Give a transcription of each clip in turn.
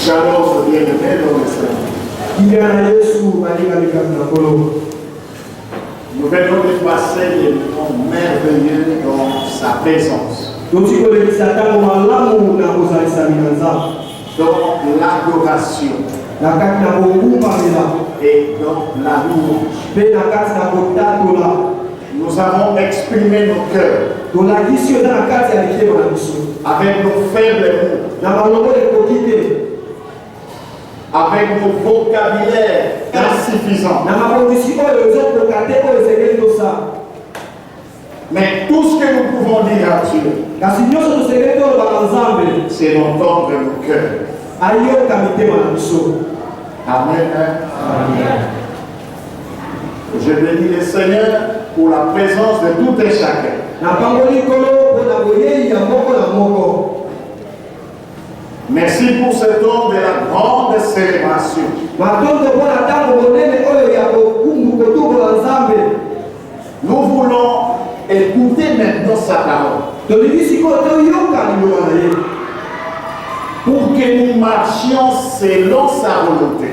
Shalom, bien-aimé dans le Seigneur. Nous venons de passer des moments merveilleux dans sa présence. Dans l'adoration et dans la louange. Nous avons exprimé nos cœurs avec nos faibles mots, avec nos vocabulaires insuffisants. Mais tout ce que nous pouvons dire à Dieu, c'est d'entendre nos cœurs. Amen. Amen. Je bénis le Seigneur pour la présence de tout et chacun. Merci pour ce temps de la grande célébration. Nous voulons écouter maintenant sa parole. Pour que nous marchions selon sa volonté.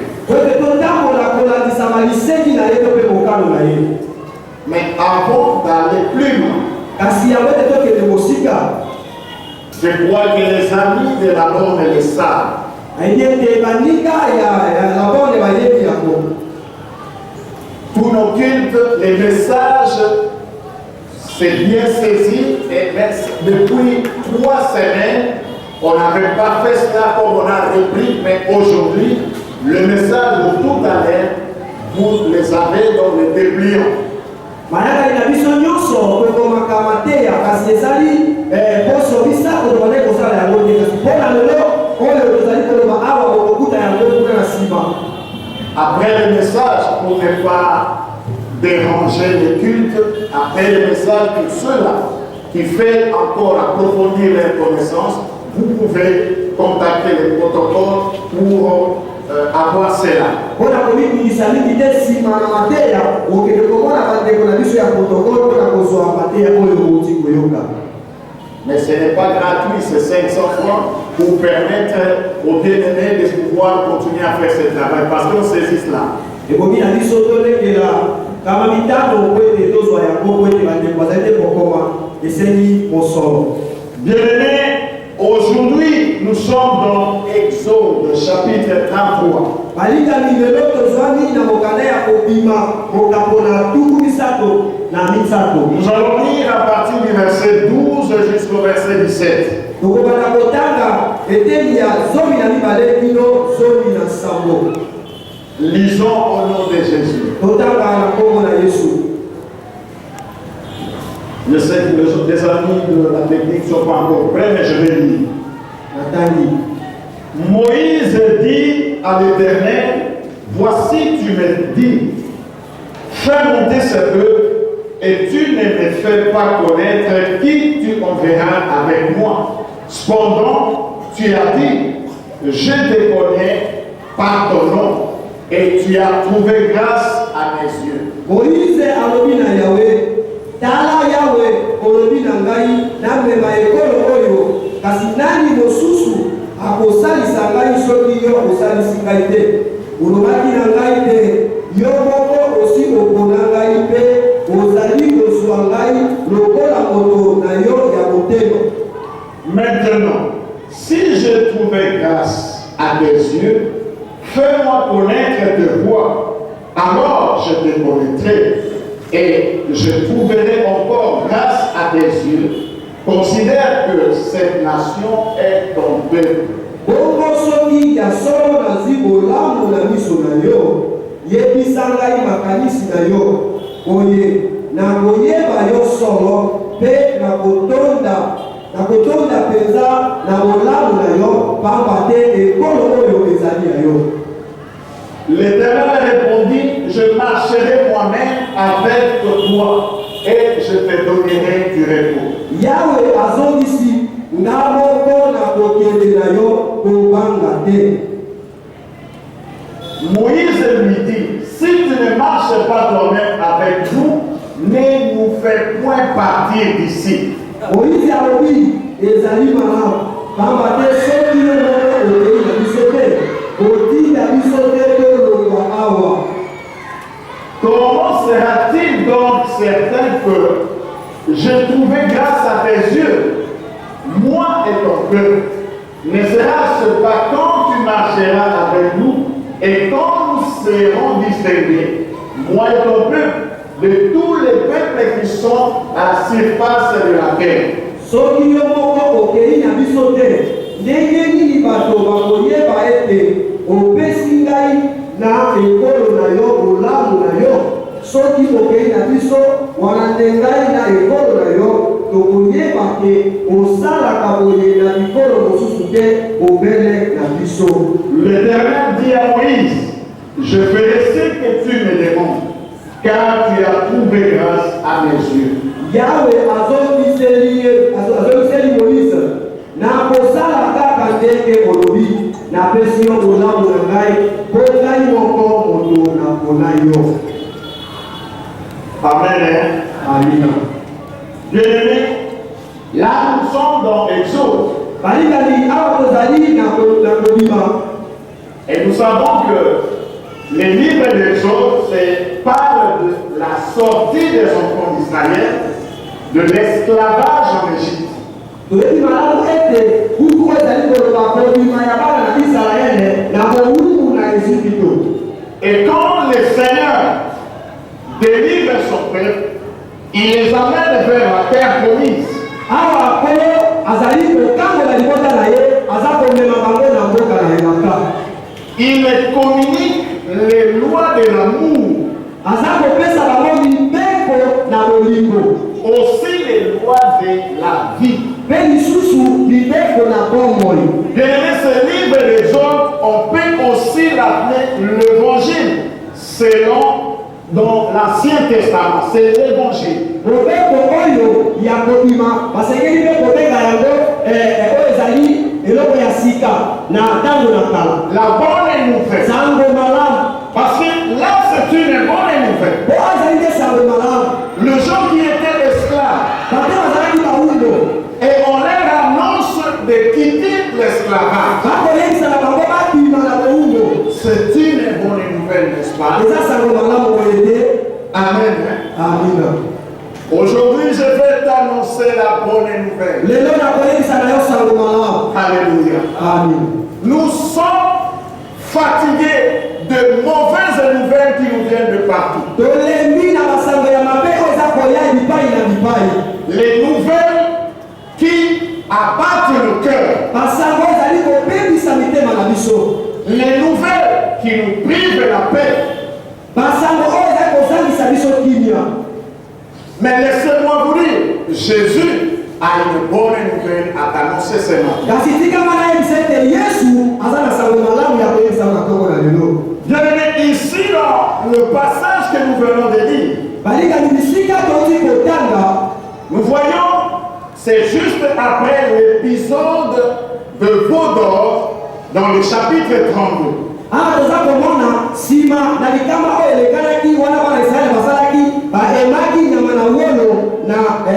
Mais avant d'aller plus loin, je crois que les amis de la borne le savent. Pour nos cultes, les messages, c'est bien saisi. Et depuis 3 semaines, on n'avait pas fait cela comme on a repris, mais aujourd'hui, le message de tout à l'heure, vous les avez dans le dépliant. Après le message, pour ne pas déranger les cultes, après le message, pour ceux-là qui veulent encore approfondir leurs connaissances, vous pouvez contacter le protocole pour avoir cela. Mais ce n'est pas gratuit, c'est 500 francs pour permettre aux bien-aimés de pouvoir continuer à faire ce travail parce qu'on saisit cela. Bien-aimés, aujourd'hui nous sommes dans Exode chapitre 33. Nous allons lire à partir du verset 12 jusqu'au verset 17. Lisons au nom de Jésus. Je sais que les amis de la technique ne sont pas encore prêts, mais je vais lire. Moïse dit à l'Éternel, voici tu me dis, fais monter ce bœuf et tu ne me fais pas connaître qui tu enverras avec moi. Cependant, tu as dit, je te connais par ton nom et tu as trouvé grâce à mes yeux. Moïse alobina Yahweh, tala Yahweh, olobina ngai, namema ekolo oyo, kasi nani mosusu akosalisa ngai soki yo akosalisi ngai te. Olobaki na ngai te, yo moko osi okona ngai pe, ozali kozwa ngai lokola moto na yo ya motema. Maintenant, si je trouvais grâce à tes yeux, fais-moi connaître tes voies, alors je te connaîtrai et je trouverai encore grâce à tes yeux. Considère que cette nation est ton peuple. Bongo soki ya solo nazi bolamu na miso na yo, yebisa ngai makanisi na yo, oye na koyeba yo solo pe na kotonda penza na bolamu na yo, pamba te ekolo oyo ezali na yo. L'Éternel répondit, je marcherai moi-même avec toi et je te donnerai du repos. Yahweh azongisi ngaboko na kokende na yo kobanga te. Moïse lui dit, si tu ne marches pas toi-même avec nous, ne nous fais point partir d'ici. Moïse alobi ezali malamu pamba te soki yo moko okei na biso te. trouver grâce à tes yeux, moi et ton peuple. Ne sera-ce pas quand tu marcheras avec nous et quand nous serons distingués, moi et ton peuple, de tous les peuples qui sont à la surface de la terre. Soki yo moko okei na biso te, ndenge nini bato bakoyeba ete opesi ngai na ekolo na yo bolamu na yo. Soki okei na biso wana nde ngai na ekolo na yo tokoyeba ke osalaka boye na bikolo mosusu te obele na biso. L'Éternel dit à Moïse, je ferai ce que tu me demandes, car tu as trouvé grâce à mes yeux. Yahweh azongiseli Moïse na kosala kaka ndenge olobi napesi yo bolamu na ngai mpo ngai moko moto napona yo. Amen. Amina. Bien-aimés, là nous sommes dans Exode. Balingani awa tozali na kobima. Et nous savons que les livres d'Exode parlent de la sortie des enfants d'Israël de l'esclavage en Égypte. Toyebi malamu ete kuku ezali koloba kobima ya bana na Israele na bowumu na Ejipito. Et quand le Seigneur délivre son peuple, il les amène vers la terre promise. Awa kolo azali kokangola libota na ye aza komema bango na mboka na ye maka. Il communique les lois de l'amour, Aza kopesa bango mibeko na bolingo. aussi les lois de la vie. Pe lisusu mibeko na bomoi. Bien-aimés, ce livre d'Exode, on peut aussi l'appeler l'évangile selon dans l'Ancien Testament. C'est l'évangile. Robeko oyo ya kobima basengeli mpe kobenga yango oyo ezali eloko ya sika na ntango na kala. La bonne nouvelle. Sango malamu. Parce que là, c'est une bonne nouvelle. Po azali nde sango malamu. Les gens qui étaient esclaves, Bato bazalaki bawundo. et on leur annonce de quitter l'esclavage. Bakolekisa na bango babima na bowundo. C'est une bonne nouvelle, n'est-ce pas? Eza sango malamu boye te. Amen. Amina. Aujourd'hui, je vais t'annoncer la bonne nouvelle. Lelo nakolekisa na yo sango malamu. Alléluia. Amina. Nous sommes fatigués de mauvaises nouvelles qui nous viennent de partout. Tolembi na basango ya mabe oyo eza koya bipai na bipai. Les nouvelles qui abattent le cœur. Basango ezali kopebisa mitema na biso. Les nouvelles qui nous privent la paix. Basango oyo ezali kozangisa biso kimia. Mais laissez-moi vous dire, Jésus a une bonne nouvelle à t'annoncer ce matin. Kasi tika mana yebisa ete Yesu aza na sango malamu ya koyebisa na kongo na lelo. Bien-aimés, ici dans le passage que nous venons de lire, Balingani bisika toti kotanga. nous voyons, c'est juste après l'épisode de veau d'or dans le chapitre 32. Awa toza komona nsima na likama oyo elekanaki wana bana Israele basalaki baemaki nyama na wolo na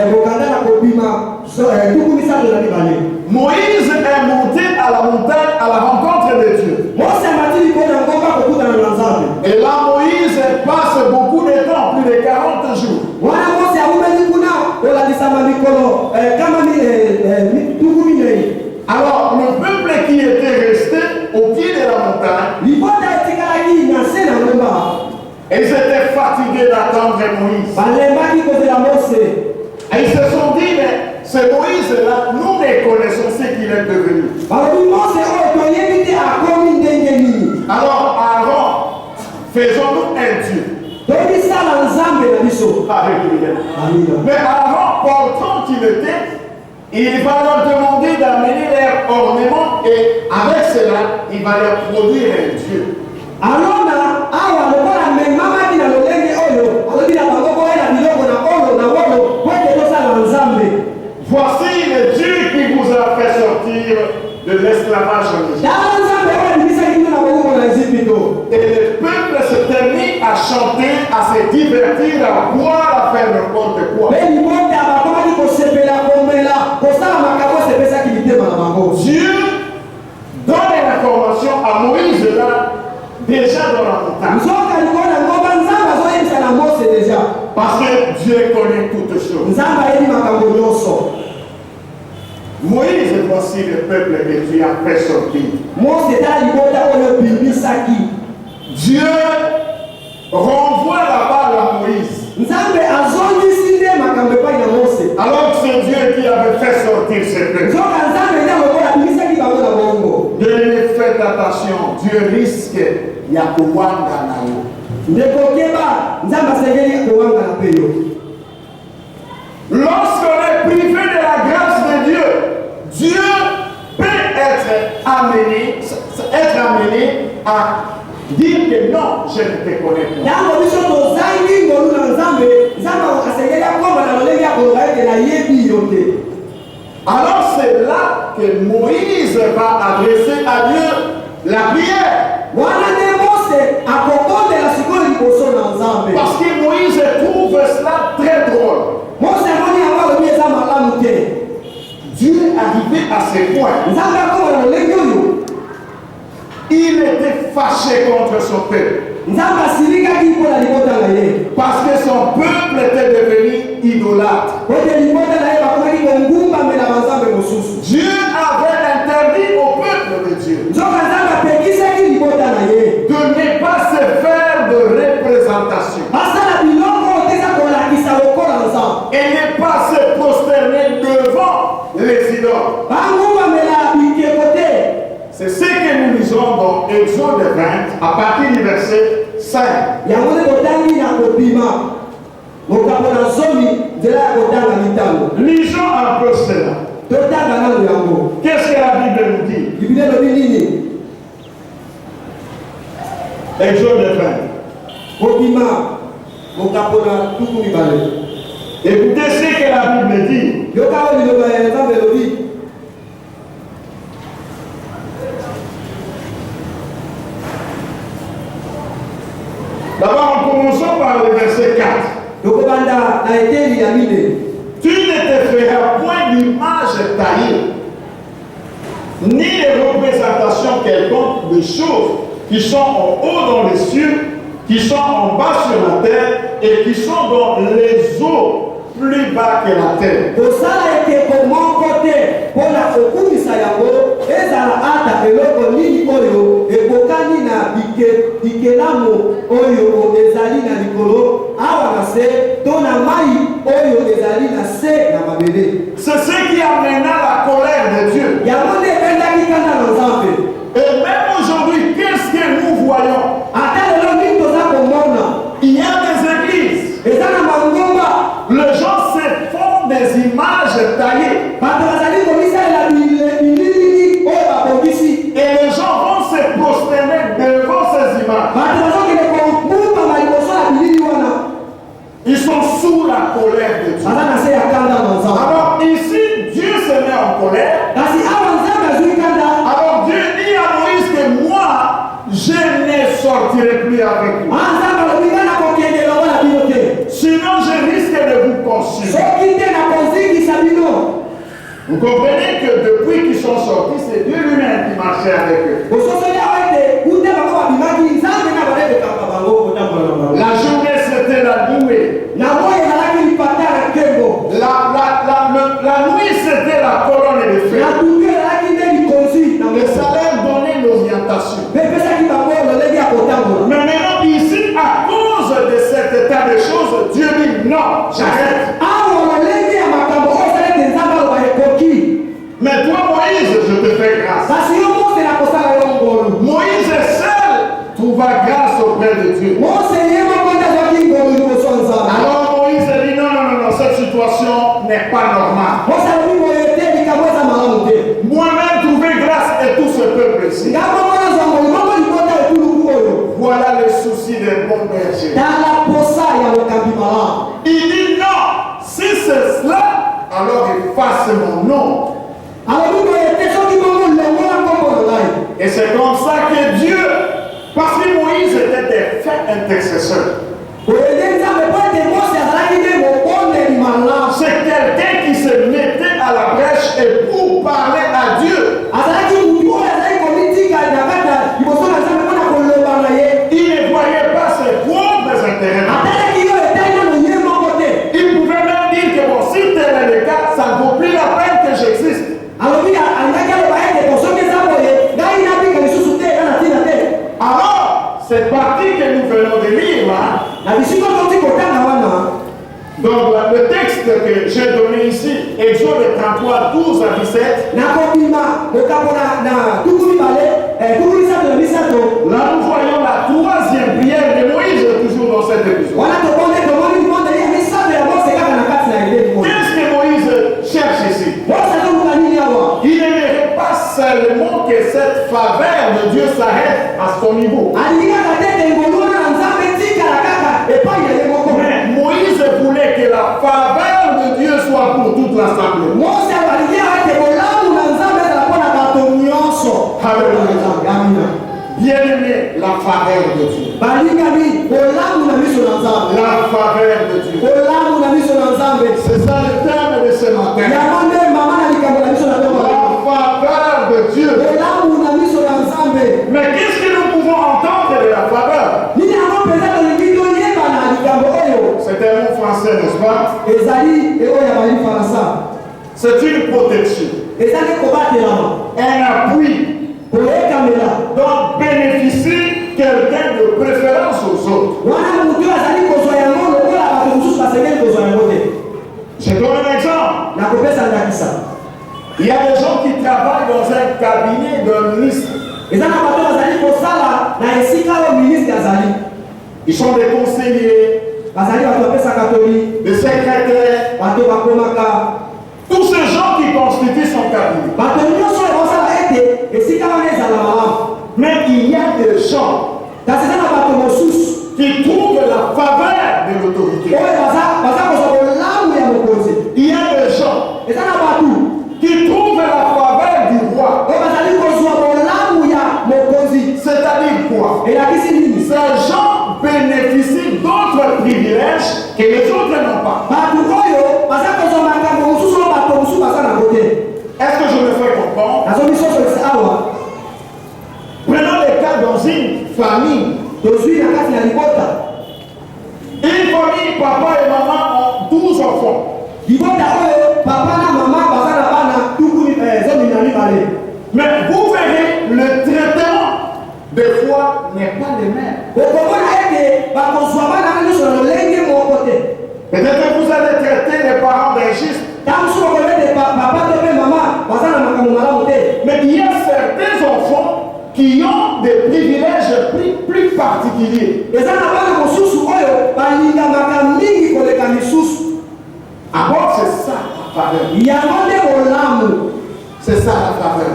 kokanda na kobima tuku misato na mibale. Moïse est monté à la montagne à la rencontre de Dieu. Mose amati likolo ya ngomba kokutana na Nzambe. Et là, Moïse passe beaucoup de temps, plus de 40 jours. Wana Mose awumeli kuna olandisama mikolo kama tuku minei. Alors, le peuple qui était resté au pied de la montagne, Libota etikalaki na se na ngomba. ils étaient fatigués d'attendre Moïse. Balembaki kozela Mose. Et ils se sont dit, mais ce Moïse-là, nous ne connaissons ce qu'il est devenu. Balobi Mose oyo toyebi te akomi ndenge nini. Alors, Aaron, faisons-nous un Dieu. Tobisala Nzambe na biso. Alléluia. Amina. Mais Aaron, portant qu'il était, il va leur demander d'amener leurs ornements et avec cela, il va leur produire un Dieu. Alona awa lokola memamaki na lolenge oyo alobi na bango koyela biloko na olo na wolo po ete tosala Nzambe. Voici le Dieu qui vous a fait sortir de l'esclavage en Égypte. Tala Nzambe oyo abimisaki bino na bokomo na Ejipito. Et le peuple s'était mis à chanter, à se divertir, à boire, à faire n'importe quoi. Pe libota bakomaki kosepela komela kosala makambo esepesaki mitema na bango. Dieu donne l'information à Moïse là, déjà dans la montagne. Nzoka likolo na ngomba Nzambe azoyebisa na Mose deja. Parce que Dieu connaît toutes choses. nzambe ayebi makambo nyonso. Moïse, voici le peuple que tu as fait sortir. Mose tala libota oyo bimisaki. Dieu renvoie la balle à Moïse. Nzambe azongisi nde makambo epai na Mose. Alors que c'est Dieu qui avait fait sortir ce peuple. Nzoka nzambe nde lokola abimisaki bango na bongo. Bien-aimés, faites attention, Dieu risque ya kowanga na yo. Ndeko keba nzambe asengeli kowanga na pe yo. Lorsqu'on est privé de la grâce de Dieu, Dieu peut être amené à dire que non, je ne te connais pas. Ntango biso tozangi ngolu na nzambe, nzambe asengeli akomba na lolenge akoloba ete nayebi yo te. Alors c'est là que Moïse va adresser à Dieu la prière. Wana nde Mose akokondela sikoyo liboso na nzambe. Parce que Moïse trouve cela très drôle. Mose amoni yango alobi eza malamu te. Dieu est arrivé à ce point. Nzambe akomba na lolenge oyo. Il était fâché contre son peuple. Nzambe asilikaki mpona libota na ye. Parce que son peuple était devenu idolâtre. Ote libota na ye bakomaki kongumbamela banzambe mosusu. Dieu avait interdit au peuple de Dieu Nzoka nzambe apekisaki libota na ye. de ne pas se faire de représentation Basala biloko oyo te eza kolakisa lokola nzambe. et ne pas se prosterner devant les idoles. Bangumbamela bikeko te. C'est ce que nous lisons dans Exode 20 à partir du verset 5. Yango nde botangi na kobima mokambo na zomi nzela ya kotanga mitango. Lisons un peu cela. Totanga nano yango. Qu'est-ce que la Bible nous dit? Biblia elobi nini? Exode 20. Kobima mokambo na tuku mibale. Écoutez ce que la Bible dit. Yoka oyo liloba ya nzambe elobi. D'abord, commençons par le verset 4. Tokobanda na eteli ya mine. Tu ne te feras point d'image taillée, ni de représentation quelconque de choses qui sont en haut dans les cieux, qui sont en bas sur la terre et qui sont dans les eaux plus bas que la terre. Kosala ekeko moko te mpona kokumisa yango ezala ata eloko nini oyo ekokani na bikelamu oyo ezali na likolo awa na se to na mai oyo ezali na se na mabele. C'est ce qui amena la colère de Dieu. Yango nde ebendaki kanda na nzambe. Et même aujourd'hui, qu'est-ce que nous voyons? Ata lelo nini toza komona? Il y a des églises. Eza na mangomba. Les gens se font des images taillées. Bato bazali komisalela bilili oyo babongisi. Et les gens vont se prosterner devant ces images. Bato bazokende kokumbama liboso ya bilili wana. Ils sont sous la colère de Dieu. Baza na se ya kanda na nzambe. Alors ici, Dieu se met en colère. Kasi awa nzambe azwi kanda. Alors Dieu dit à Moïse que moi, je ne sortirai plus avec vous. Nzambe alobi nga nakokende elongo na bino te. Sinon, je risque de vous consumer. Soki te nakozingisa bino. Vous comprenez que depuis qu'ils sont sortis, c'est Dieu lui-même qui marchait avec eux. Bososoli awa ete kute bango babimaki nzambe na balebekaka bango kotambola na bango. La journée, c'était la nuée. Na moyi ezalaki lipata na nkembo. La nuit, c'était la colonne de feu. Na tutu ezalaki nde likonzi na Et mesa. ça leur donnait l'orientation. Mpe epesaki bango lolenge ya kotambola. Mais maintenant, ici, à cause de cet état de choses, Dieu dit non, j'arrête. Awa lolenge ya makambo oyo ezali ete nzambe aloba ekoki. Mais toi, Moïse, je te fais grâce. Kasi yo Mose nakosala yo ngolu. Moïse seul trouva grâce auprès de Dieu. Mose ye moko nde azwaki ngolu liboso ya nzambe. Alors Moïse dit non, cette situation n'est pas normale. Mose alobi boye te likambo eza malamu te. Moi-même trouver grâce et tout ce peuple ici. Nga moko nazwa ngolu moko libota etuluku oyo. Voilà le souci des bons bergers. Tala posa ya mokambi malamu. Il dit non, si c'est cela, alors efface mon nom. Alobi boye te soki bongo longola nkombo na ngai. Et c'est comme ça que Dieu, parce que Moïse était un fin intercesseur. Boye nde nzambe po ete Mose azalaki nde mobondeli malamu. C'est quelqu'un qui se mettait à la brèche et pour parler à Dieu. Azalaki mutu oyo azalaki komitika na kati ya liboso na nzambe mpona koloba na ye. Il ne voyait pas ses propres intérêts. Atalaki yo etali nano ye moko te. Donc le texte que j'ai donné ici, Exode 33, 12 à 17, là nous voyons la troisième prière de Moïse toujours dans cet épisode. Qu'est-ce que Moïse cherche ici? Il n'aimerait pas seulement que cette faveur de Dieu s'arrête à son niveau. Mais Moïse voulait que la faveur de Dieu soit pour toute l'assemblée. Alléluia. Bien-aimé, la faveur de Dieu. La faveur de Dieu. C'est ça le terme de ce matin. La faveur de Dieu. Mais qu'est-ce que nous pouvons entendre de la faveur? C'est un mot français, n'est-ce pas? C'est une protection. Un appui. Donc bénéficie quelqu'un de préférence aux autres. Je donne un exemple. Il y a des gens qui travaillent dans un cabinet d'un ministre. Ils sont des conseillers, des secrétaires, tous ces gens qui constituent son cabinet. Mais il y a des gens qui trouvent la faveur de l'autorité. Il y a des gens qui trouvent la faveur du roi. C'est-à-dire quoi? Ces gens bénéficient d'autres privilèges que les autres n'ont pas. Est-ce que je me fais comprendre? Prenons le cas dans une famille. Une famille, papa et maman ont 12 enfants. Mais vous verrez, le traitement des fois n'est pas le même. Peut-être que vous allez traiter les parents d'injustes. Mais il y a certains enfants qui ont des privilèges plus particuliers. Alors c'est ça la faveur. C'est ça la faveur.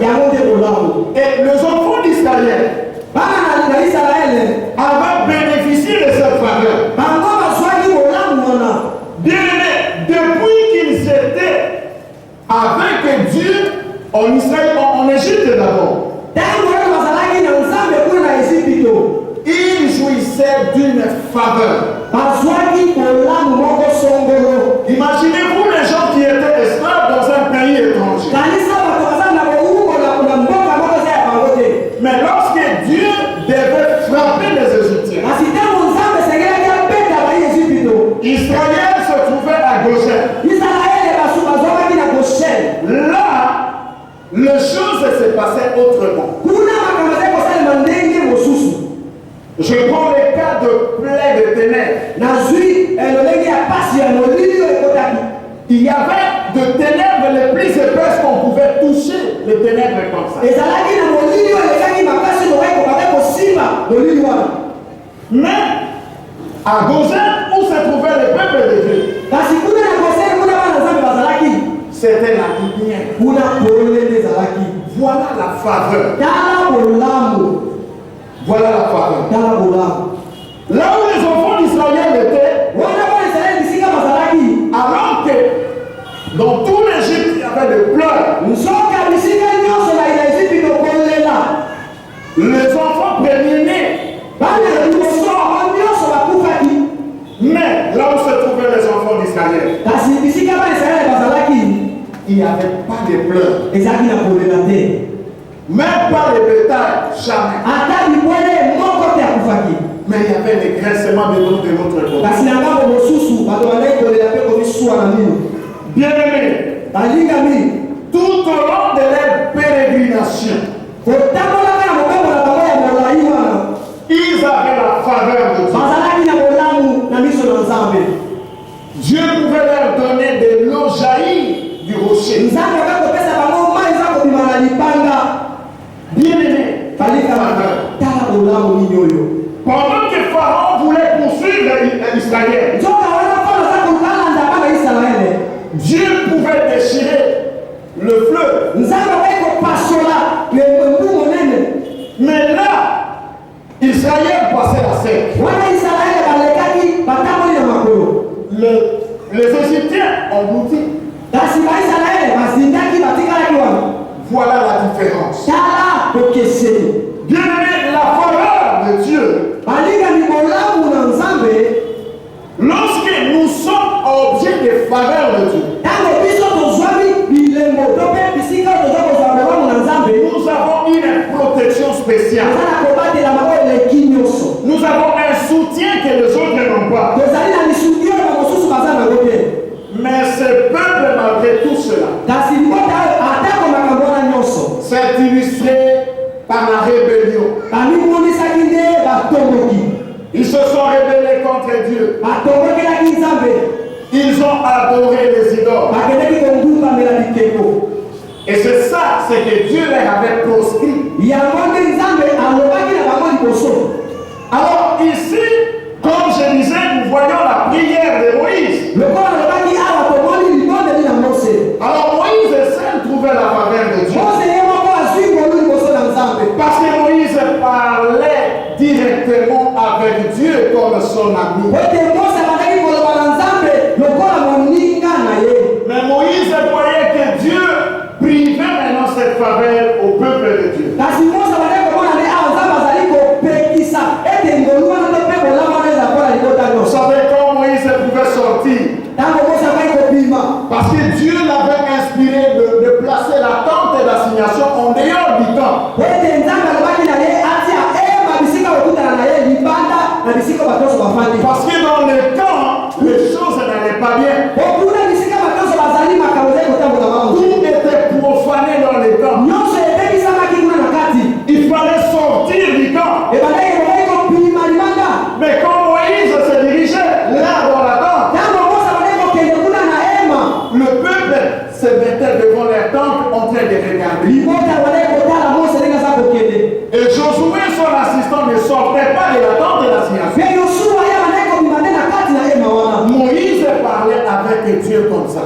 Et les enfants d'Israël avaient bénéficié de cette faveur. Bien aimé, depuis qu'ils étaient avec Dieu en Israël, en Égypte d'abord, ils jouissaient d'une faveur. Imaginez-vous les gens qui étaient esclaves dans un pays étranger. Mais lorsque Dieu devait frapper les Égyptiens, Israël se trouvait à Goshen. Là, les choses se passaient autrement. Je prends le cas de plaie de ténèbres. Il y avait de ténèbres les plus épaisses qu'on pouvait toucher, les ténèbres comme ça. Mais à Goshen, où se trouvait le peuple de Dieu, c'était la lumière. Voilà la faveur. Voilà la faveur. Là où les enfants d'Israël étaient, alors que dans tout l'Égypte il y avait des pleurs, les enfants premiers-nés, mais là où se trouvaient les enfants d'Israël, il n'y avait pas de pleurs. Même pas les bétail, jamais. Mais il y avait les graissements de notre côté. Bien aimé, tout au long de leur pérégrination, ils avaient la faveur de Dieu. Dieu pouvait leur donner de l'eau jaillie du rocher. Bien-aimé, pendant que Pharaon voulait poursuivre Israël, Dieu pouvait déchirer le fleuve. Mais là, Israël passait la sec. Les Égyptiens ont goûté. Voilà la différence. Bien-aimé, la faveur de Dieu, lorsque nous sommes objets de faveur de Dieu, nous avons une protection spéciale. Nous avons un soutien que les autres n'ont pas. Mais ce peuple, malgré tout cela, c'est illustré par la rébellion. Ils se sont rebellés contre Dieu. Ils ont adoré les idoles. Et c'est ça, c'est que Dieu leur avait proscrit. Alors ici, comme je disais, nous voyons la prière de Moïse. Alors Moïse seul trouvait la faveur de Dieu. Parce que Moïse parlait directement avec Dieu comme son ami. Mais Moïse voyait que Dieu privait maintenant cette faveur au peuple de Dieu. Vous savez quand Moïse pouvait sortir? Parce que Dieu l'avait inspiré de placer la tente d'assignation en dehors du camp. Parce que dans le camp, les choses n'allaient pas bien. Tout était profané dans le camp. Il fallait sortir du camp. Mais quand Moïse se dirigeait là dans la tente, le peuple se mettait devant les tentes en train de regarder. Et Josué, son assistant, ne sortait pas de la tente de l'assignation. Moïse parlait avec Dieu comme ça.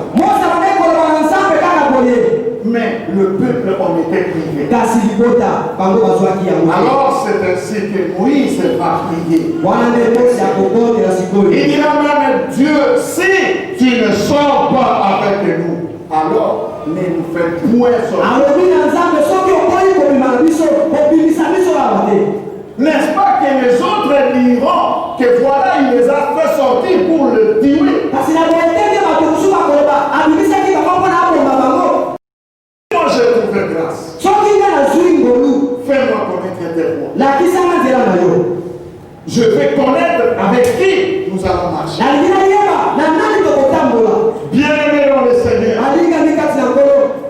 Mais le peuple en était privé. Alors c'est ainsi que Moïse va prier. Il dira même, Dieu, si tu ne sors pas avec nous, alors ne nous fais point sortir. N'est-ce pas que les autres diront que voilà, il les a fait sortir pour le tuer? Moi j'ai trouvé grâce. Fais-moi connaître tes voies. Je vais connaître avec qui nous allons marcher. Bien-aimé dans le Seigneur,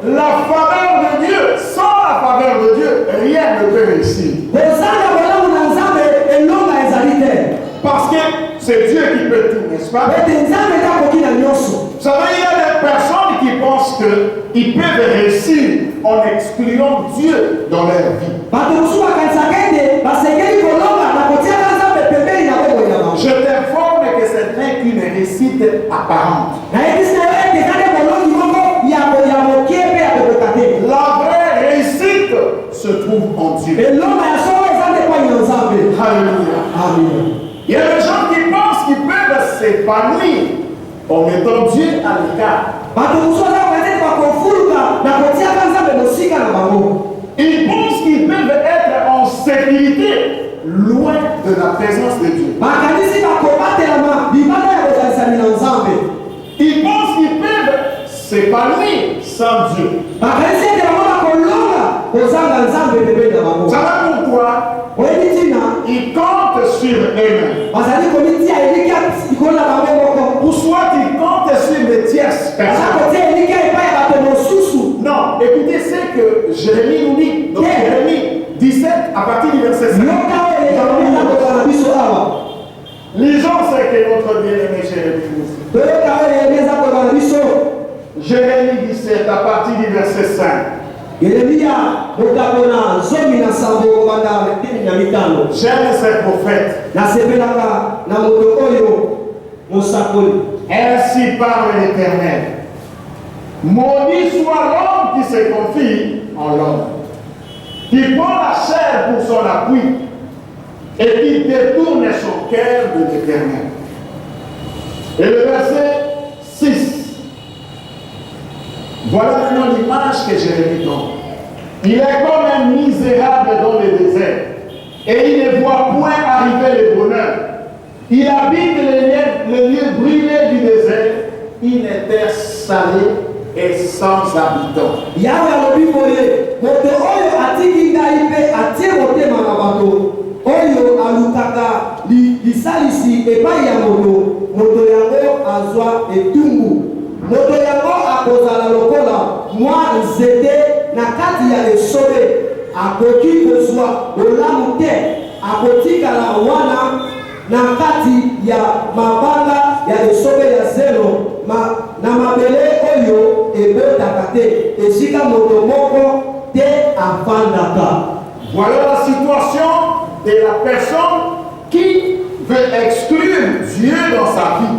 la faveur de Dieu, sans la faveur de Dieu, rien ne peut réussir. Parce que c'est Dieu qui peut tout, n'est-ce pas? Vous savez, il y a des personnes qui pensent qu'ils peuvent réussir en excluant Dieu dans leur vie. Je t'informe que ce n'est qu'une réussite apparente. La vraie réussite se trouve en Dieu. Alléluia. Il y a des gens qui pensent qu'ils peuvent s'épanouir en mettant Dieu à l'écart. Ils pensent qu'ils peuvent être en sécurité loin de la présence de Dieu. Ils pensent qu'ils peuvent s'épanouir sans Dieu. Savez pourquoi? Ils comptent sur eux-mêmes. Ou soit ils comptent sur les tierces personnes. Non, écoutez ce que Jérémie nous dit. Donc Jérémie 17 à partir du verset 5. Lisons ce que notre bien-aimé Jérémie 17 à partir du verset 5. J'aime ces prophètes. Ainsi parle l'Éternel. Maudit soit l'homme qui se confie en l'homme, qui prend la chair pour son appui et qui détourne son cœur de l'Éternel. Et le verset 6. Voilà maintenant l'image que Jérémie donne. Il est comme un misérable dans le désert et il ne voit point arriver le bonheur. Il habite les lieux brûlés du désert, une terre salée et sans habitants. Oyo alutaka lisalisi epai ya moto yango azwa etumbu. Moto yango akozala lokola mwa nzete na kati ya esobe, akoki kozwa bolamu te, akotikala wana na kati ya mabanga ya esobe ya zelo na mabele oyo ebotaka te, esika moto moko te afandaka. Voilà la situation de la personne qui veut exclure Dieu dans sa vie.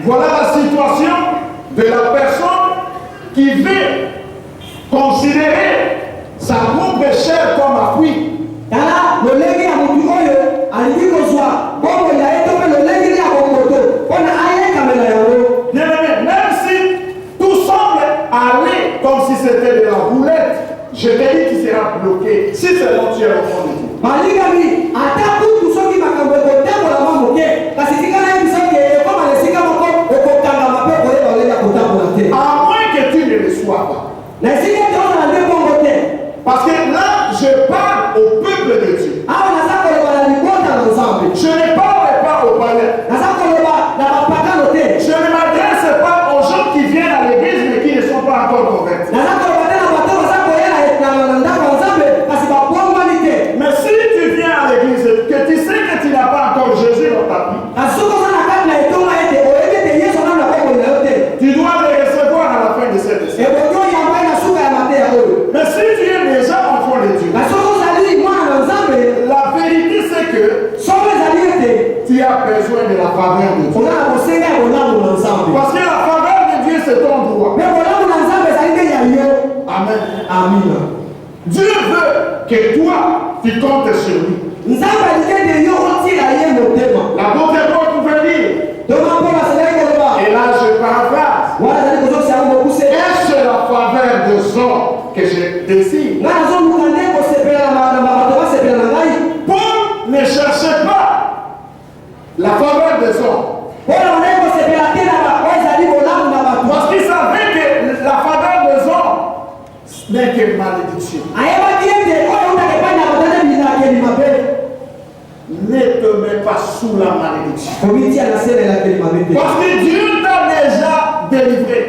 Voilà la situation de la personne qui veut considérer sa propre chair comme appui. Même si tout semble aller comme si c'était de la roulette, je te dis qu'il sera bloqué si seulement tu es l'enfant de Dieu. À moins que tu ne le sois pas. Parce que là, je parle au peuple de Dieu. Je ne parle pas aux païens. Je ne m'adresse pas aux gens qui viennent à l'église mais qui ne sont pas encore convertis. Mais si tu viens à l'église, que tu sais que tu n'as pas encore Jésus dans ta vie, tu dois le recevoir à la fin de cette histoire. Mais si tu es déjà enfant de Dieu, la vérité c'est que tu as besoin de la faveur de Dieu. Parce que la faveur de Dieu c'est ton droit. Amen. Amen. Dieu veut que toi tu comptes sur lui. L'apôtre Paul pouvait dire, et là je paraphrase, est-ce la faveur de hommes que je désire? Paul ne cherchait pas la faveur des hommes. Parce qu'il savait que la faveur des hommes n'est que malédiction. Ne te mets pas sous la malédiction. Parce que Dieu t'a déjà délivré.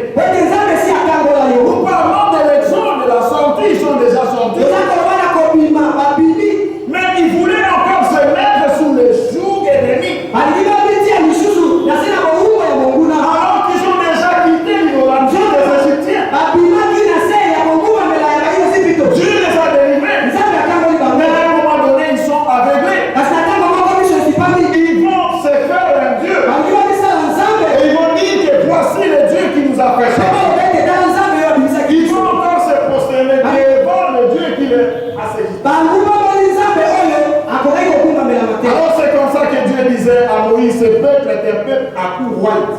Nous parlons de l'exemple de la sortie, ils sont déjà sortis. Mais ils voulaient encore se mettre sous le joug ennemi. Alors qu'ils ont déjà quitté l'ignorance des Égyptiens. Dieu les a délivrés. Mais à un moment donné, ils sont aveuglés. Ils vont se faire un Dieu. Et ils vont dire que voici le Dieu qui nous a fait ça. Ils vont encore se prosterner devant le Dieu qui les a saisis. Alors c'est comme ça que Dieu disait à Moïse, ce peuple est un peuple à coups royaux.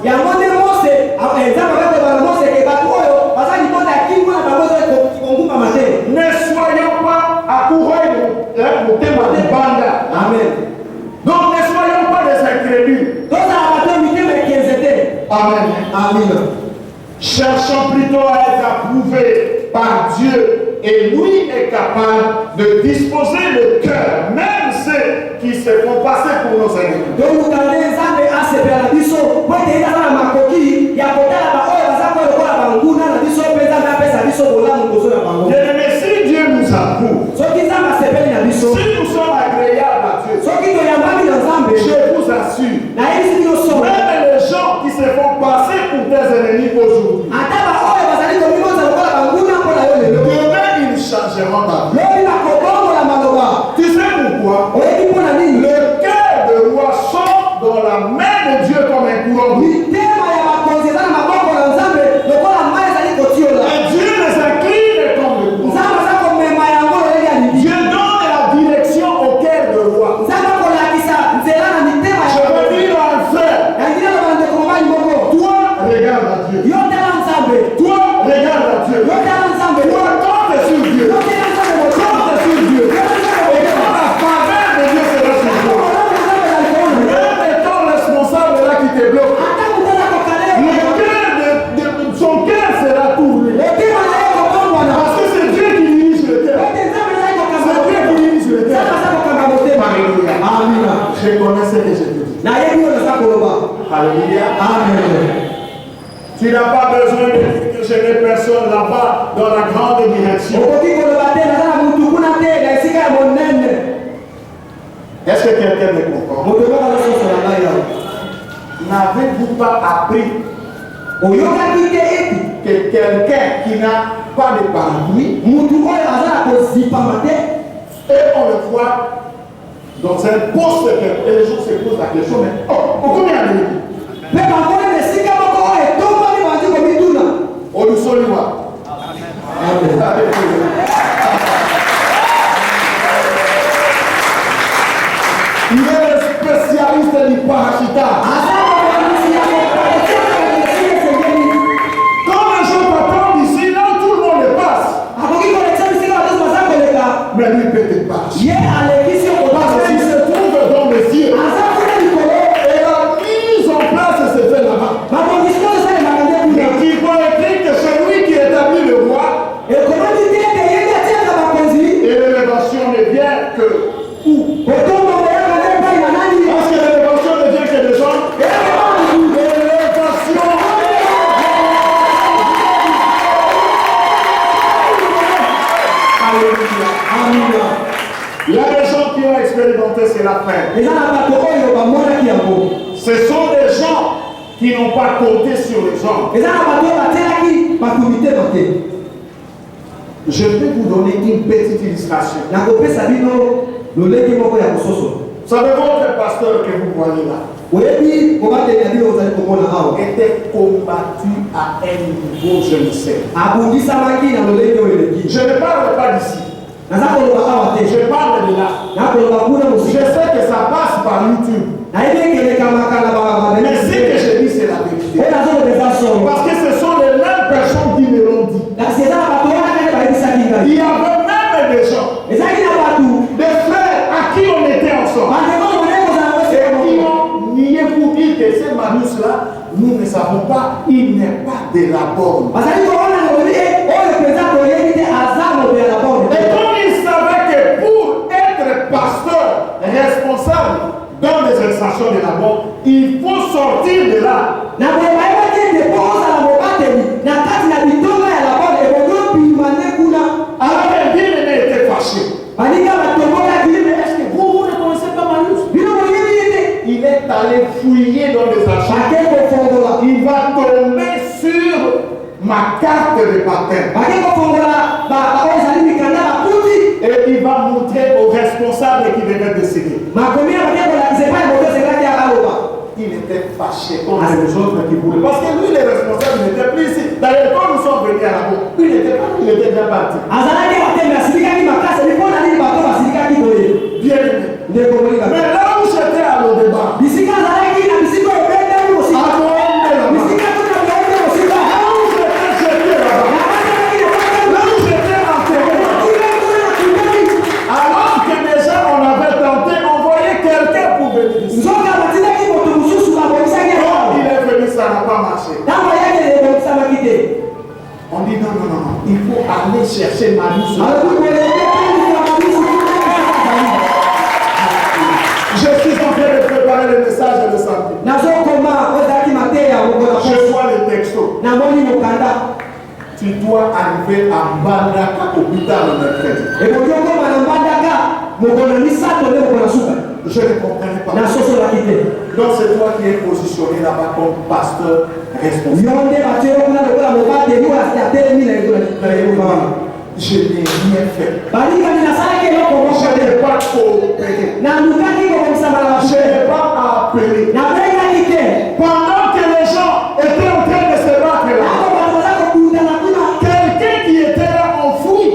Ne soyons pas à coups royaux. Amen. Donc ne soyons pas des incrédules. Amen. Amen. Cherchons plutôt à être approuvés par Dieu et lui est capable de disposer le cœur, même ceux qui se font passer pour nos ennemis. Bien-aimés, si Dieu nous approuve, si nous sommes agréables à Dieu, Alléluia. Amen. Tu n'as pas besoin de dire que je n'ai personne là-bas dans la grande direction. Est-ce que quelqu'un me comprend? N'avez-vous pas appris que quelqu'un qui n'a pas de parapluie, et on le voit dans un poste et les gens se posent la question, mais pourquoi il y a des on nous salue. Il est le spécialiste du parachutage. Quand les gens t'attendent ici, là où tout le monde passe, mais lui peut-être pas. Parce qu'il se trouve dans les cieux. Et la mise en place se fait là-bas. Et qui va écrire que celui qui établit le roi, et l'élévation ne vient que où? Parce que l'élévation ne vient que des gens. L'élévation. Alléluia. Il y a des gens qui ont expérimenté cela fin. Ce sont des gens qui n'ont pas compté sur les hommes. Je vais vous donner une petite illustration. Savez votre pasteur que vous voyez là était combattu à un niveau, je ne sais. Je ne parle pas d'ici. Je parle de là. Je sais que ça passe par YouTube. Mais ce que je dis, c'est la vérité. Parce que ce sont les mêmes personnes qui me l'ont dit. Il y avait même des gens, des frères à qui on était ensemble, et qui ont nié pour dire que ces manus-là, nous ne savons pas, il n'est pas de la borne. Et comme ils savaient que pour être pasteur responsable dans les extensions de la borne, il faut sortir de là. Alors le bien-aimé était fâché. Est-ce que vous ne connaissez pas Manus? Il est allé fouiller dans les achats. Il va tomber sur ma carte de baptême. Et il va montrer aux responsables qui devaient décider. Il était fâché contre les autres qui voulaient. Parce que lui, les responsables, n'étaient plus ici. D'ailleurs, quand nous sommes venus à la bourre, lui, il n'était pas, il était déjà parti. Bien aimé. Mais là où j'étais à l'Odéba, alors que déjà on avait tenté, on voyait quelqu'un pour venir ici. Quand il est venu, ça n'a pas marché. On dit non, il faut aller chercher Manus. Je suis en train de préparer le message de samedi. Je vois les textos. Tu dois arriver à Mbandaka au hôpital le mercredi. Je ne comprenais pas. Donc c'est toi qui es positionné là-bas comme pasteur responsable. Je n'ai rien fait. Je n'ai pas coopéré. Je n'ai pas appelé. Pendant que les gens étaient en train de se battre là, quelqu'un qui était là enfoui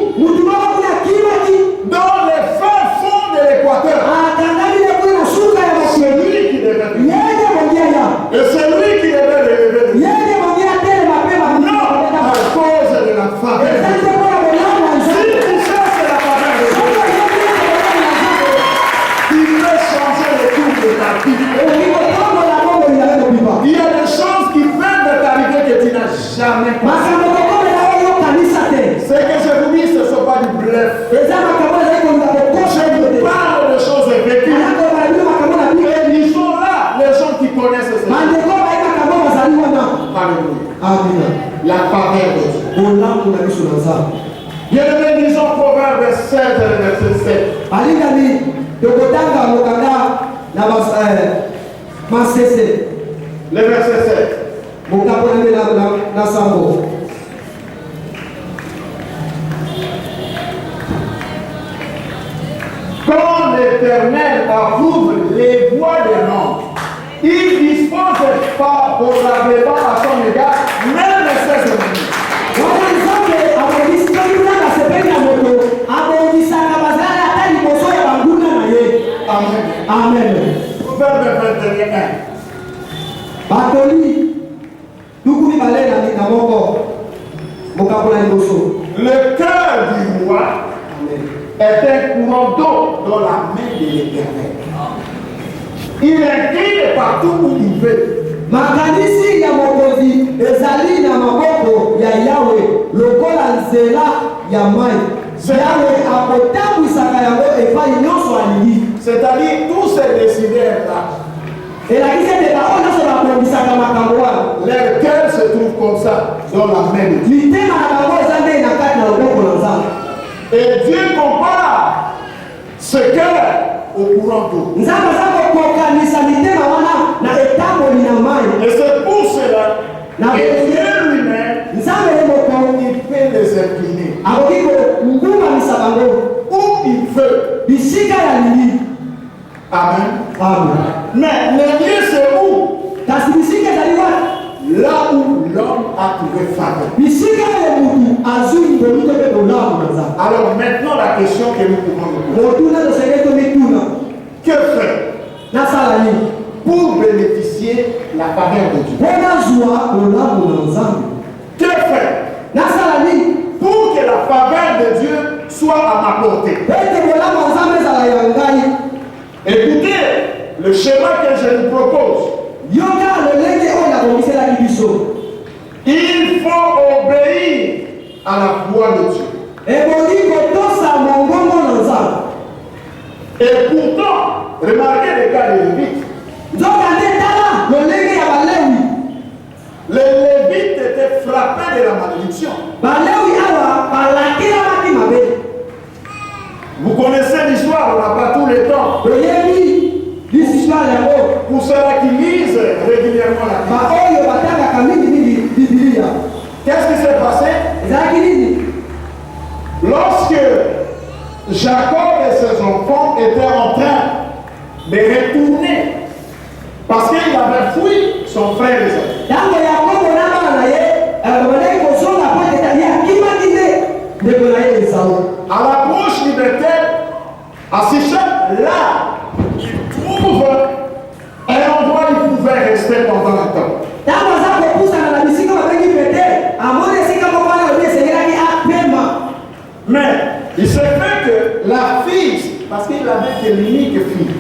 dans les fins fonds de l'Équateur, celui qui devait venir. Et celui qui devait relever le non, à cause de la faveur. Si tu cherches la faveur de Dieu, il peut changer le cours de ta vie. Il y a des choses qui peuvent t'arriver que tu n'as jamais pensé. Ce que je vous dis, ce ne sont pas du bluff. Je vous parle de choses vécues. Et ils sont là, les gens qui connaissent ces choses. Amina. La faveur de Dieu. Olamu na biso na nzambe. Bien-aimés, lisons Proverbe 7, verset 7. Alingani tokotanga mokanda na masese. Le verset 7. Mokapona na sambo. Quand l'Éternel approuve les voies des hommes, il dispose favorablement à son égard, même ses ennemis. Amen. Amen. Proverbe 21. Batoli tukumi balena na moko mokapola liboso. Le cœur du roi est un courant d'eau dans la main de l'Éternel. Il incline partout où il veut. Makanisi ya mokozi ezali na maboko ya Yawe lokola nzela ya mai. Yawe akotambwisaka yango epai nyonso alingi. C'est-à-dire tous ces décideurs-là, leur cœur se trouve comme ça dans la main de Dieu. Et Dieu compare ce cœur au courant d'eau. Et c'est pour cela que Dieu lui-même, il peut les incliner où il veut. Amen. Amen. Mais le lieu c'est où? Là où l'homme a trouvé faveur. Alors maintenant la question que nous pouvons nous poser. Que faire pour bénéficier la faveur de Dieu? Que faire pour que la faveur de Dieu soit à ma portée? Écoutez le schéma que je vous propose. Il faut obéir à la voix de Dieu. Et pourtant, remarquez le cas des Lévites. Les Lévites étaient frappés de la malédiction. Vous connaissez l'histoire, on n'a pas tout le temps. Pour ceux qui lisent régulièrement la Bible. Qu'est-ce qui s'est passé? Lorsque Jacob et ses enfants étaient en train de retourner, parce qu'il avait fui son frère Esaü. À l'approche libertaire, à Sichem, là, il trouve un endroit où il pouvait rester pendant un temps. Mais il s'est fait que la fille, parce qu'il avait que l'unique fille,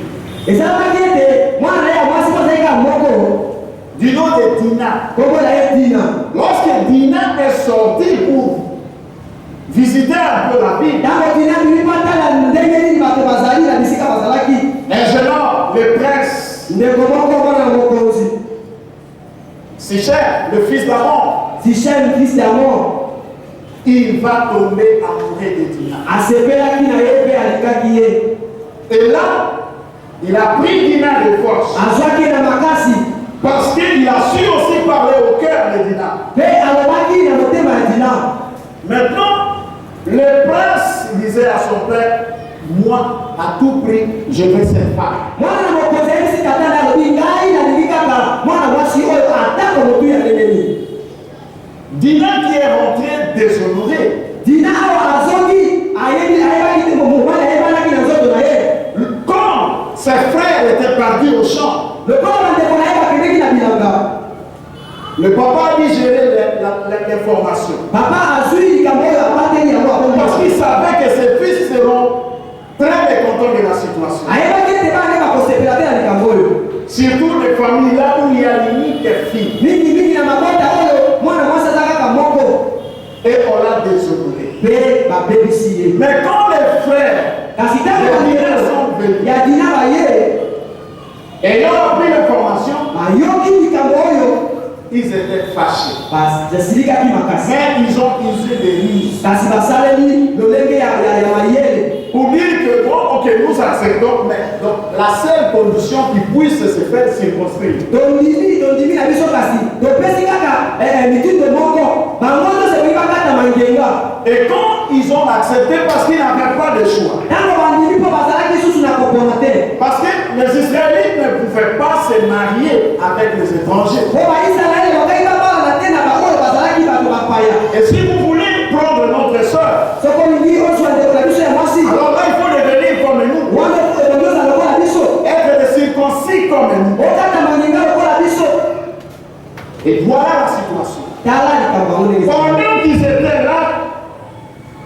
du nom de Dina. Lorsque Dina est sortie pour visiter un peu la ville, un jeune homme, le prince, Sichem, le fils d'Amon, il va tomber amoureux de Dina. Et là, il a pris Dina de force. Parce qu'il a su aussi parler au cœur de Dina. Maintenant, le prince disait à son père, moi, à tout prix, je veux cette femme. Dina qui est rentrée déshonorée. Quand ses frères étaient perdus au champ, le papa a dit gérer l'information. Parce qu'il savait que ses fils seront très mécontents de la situation. Surtout les familles là où il y a l'unique fille. Et on l'a déshonoré. Mais quand les frères sont venus, ayant appris l'information, ils étaient fâchés. basilikaki makasi Mais ils ont usé des ruses kasi basaleli lolenge ya mayele pour dire que bon, ok, nous acceptons, mais donc, la seule condition qui puisse se faire circonscrire. tondimi na biso kasi topesi kaka mitindo moko bango nyonso ekoki bakata mangenga. Et quand ils ont accepté, parce qu'ils n'avaient pas de choix. ntango bandimi mpo bazalaki susu na kopona te Parce que les Israélites ne pouvaient pas se marier avec les étrangers. po baisraele bakaki babalana te na baoyo bazalaki bato bapaya. Et si vous voulez prendre notre soeur, soko olingi ozwa ndeko na biso ya mwasi alors là, il faut devenir comme nous. wana oza lokola biso Être des circoncis comme nous. okata mangenga lokola biso. Et voilà la situation. tala likambo yango ndenge Pendant qu'ils étaient là,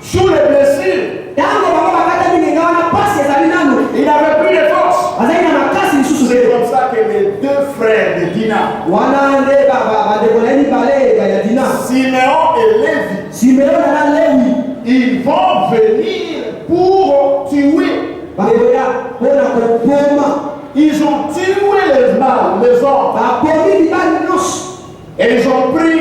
sous les blessures, ntango bango bakata mingenga wana pasi ezali nanu ils n'avaient plus de force. bazali na makasi lisusu C'est te comme ça que les deux frères de Dina, wana nde bandeko na ye mibale ya dina Siméon et Lévi, simeona na lewi ils vont venir pour tuer. bakoya mpona kopoma Ils ont tué les mâles, les hommes, bapomi mibali nyonso et ils ont pris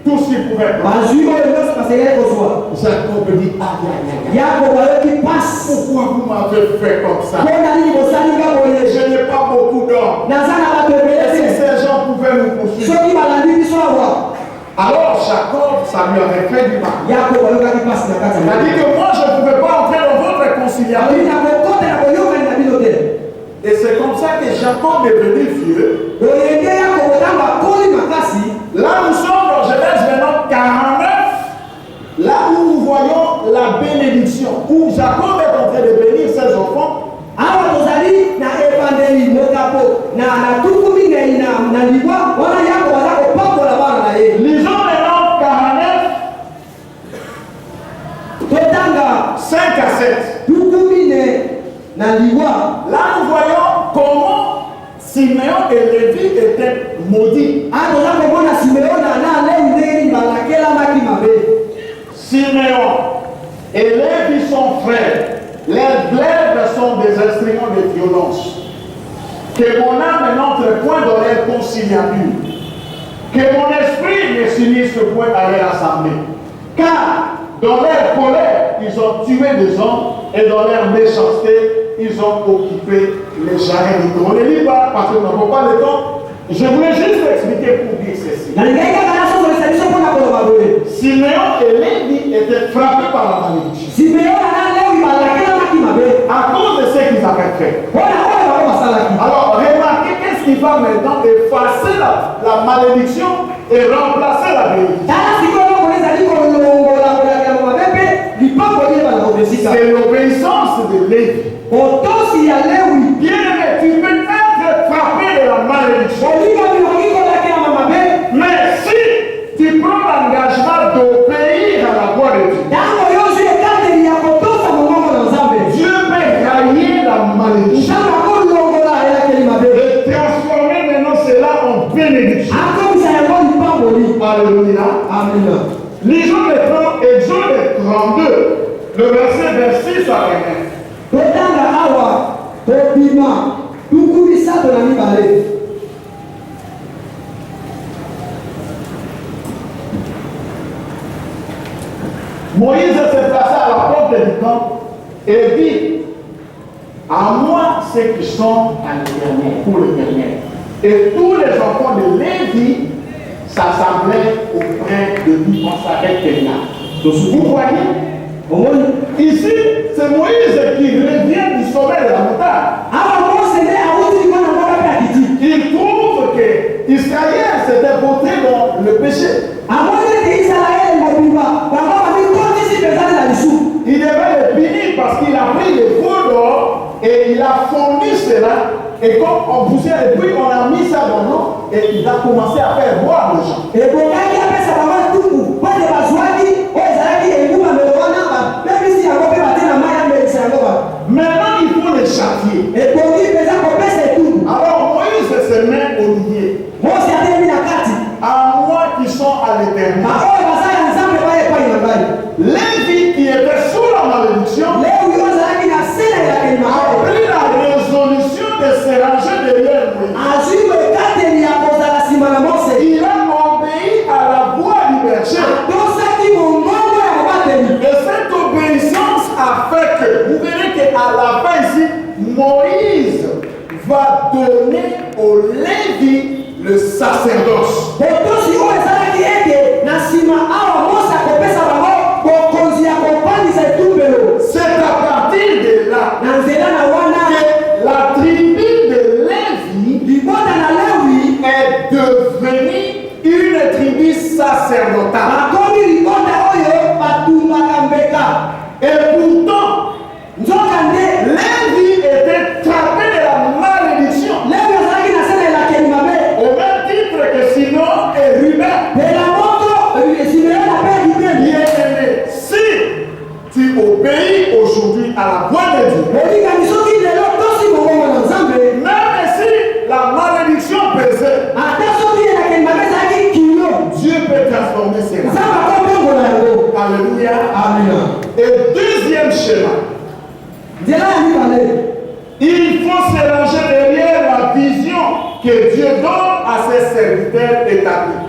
tout ce qu'ils pouvaient prendre. bazwi oyo nyonso basekeli kozwa. Jacob dit, aïe, aïe, aïe, aïe. yakobo ayoki pasi Pourquoi vous m'avez fait comme ça? mpona nini bosalinga boye Je n'ai pas beaucoup d'hommes. naza na bato ebele Si te ces gens pouvaient nous poursuivre. soki balandi biso awa Alors Jacob, ça lui avait fait du mal. yakobo ayokaki pasi na kati Il a dit que moi, je ne pouvais pas entrer dans votre alobi réconciliation. na kokota na koyokani na bino te. Et c'est comme ça que Jacob est devenu vieux. oyenge yakobo ntango akoli makasi Là, nous sommes dans Genèse maintenant 49. Là où nous voyons la bénédiction, où Jacob est en train de bénir ses enfants. awa tozali na ebandeli mokapo na tuku minei na libwa wana yakobo aza kopambola bana na ye. Lisons maintenant 49, totanga 5 à 7. tuku mine na libwa. Là, nous voyons comment Siméon et Lévi étaient maudits. toza komona simeona na lewi ndenge nini balakelamaki mabe. Siméon et Lévi sont frères. Les glaives sont des instruments de violence. Que mon âme n'entre point dans leur conciliature. Que mon esprit ne s'unisse point à leur assemblée. Car dans leur colère, ils ont tué des hommes et dans leur méchanceté, ils ont occupé les jarrets du trône. On ne lit pas parce qu'on n'a pas le temps. Je voulais juste expliquer pour dire ceci. Siméon et Lévi étaient frappés par la malédiction. À cause de ce qu'ils avaient fait. Alors, remarquez qu'est-ce qui va maintenant effacer la malédiction et remplacer la bénédiction. C'est l'obéissance de Lévi. Bien-aimé, tu peux être frappé de la malédiction. Mais si tu prends l'engagement d'obéir à la voix de Dieu, Dieu peut railler la malédiction et transformer maintenant cela en bénédiction. Alléluia. Lisons maintenant Exode 32, le verset 26 à 29. Moïse s'est placé à la porte du camp et dit, à moi ceux qui sont à l'Éternel, pour l'Éternel. Et tous les enfants de Lévi s'assemblaient auprès de lui. On s'arrête là. Vous voyez? Ici, c'est Moïse qui revient du sommet de la montagne. Il trouve que Israël s'était porté dans le péché. Il devait le punir parce qu'il a pris le faux d'or et il a fondu cela. Et comme on poussait et puis on a mis ça dans l'eau et il a commencé à faire boire les gens. Maintenant il faut les châtier. Alors Moïse se met au milieu. À moi qui sont à l'Éternel. Lévi qui était sous la malédiction a pris la résolution de se ranger derrière Moïse. Il a Moïse va donner au Lévi le sacerdoce. C'est à partir de là que la tribu de Lévi est devenue une tribu sacerdotale. Et pourtant, Lévi était frappé de la malédiction. Au même titre que Simon et Ruben. Bien-aimé, si tu obéis aujourd'hui à la voix de Dieu, même si la malédiction pesait, Dieu peut transformer cela. Alléluia. Amen. Et deuxième schéma, il faut se ranger derrière la vision que Dieu donne à ses serviteurs établis.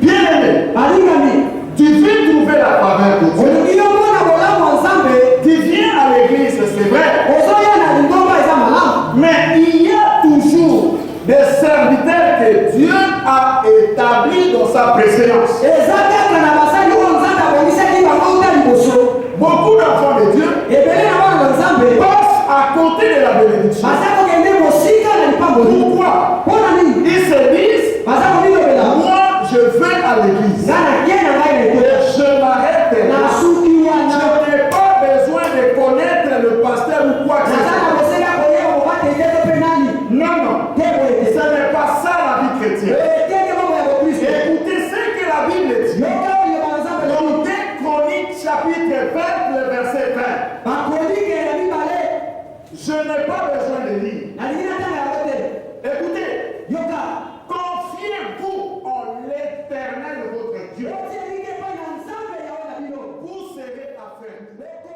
Bien-aimé, tu veux trouver la faveur de Dieu. Tu viens à l'église, c'est vrai. Mais il y a toujours des serviteurs que Dieu a établis dans sa préséance. Beaucoup d'enfants de Dieu passent à côté de la bénédiction. Pourquoi? Ils se disent, moi je vais à l'église et je m'arrête là. Je n'ai pas besoin de connaître le pasteur ou quoi que ce soit. Non, ce n'est pas ça la vie chrétienne. Écoutez ce que la Bible dit. Dans 2 Chroniques chapitre 20, le verset 20. Je n'ai pas besoin de lire. Écoutez, confiez-vous en l'Éternel votre Dieu. Vous serez affermis.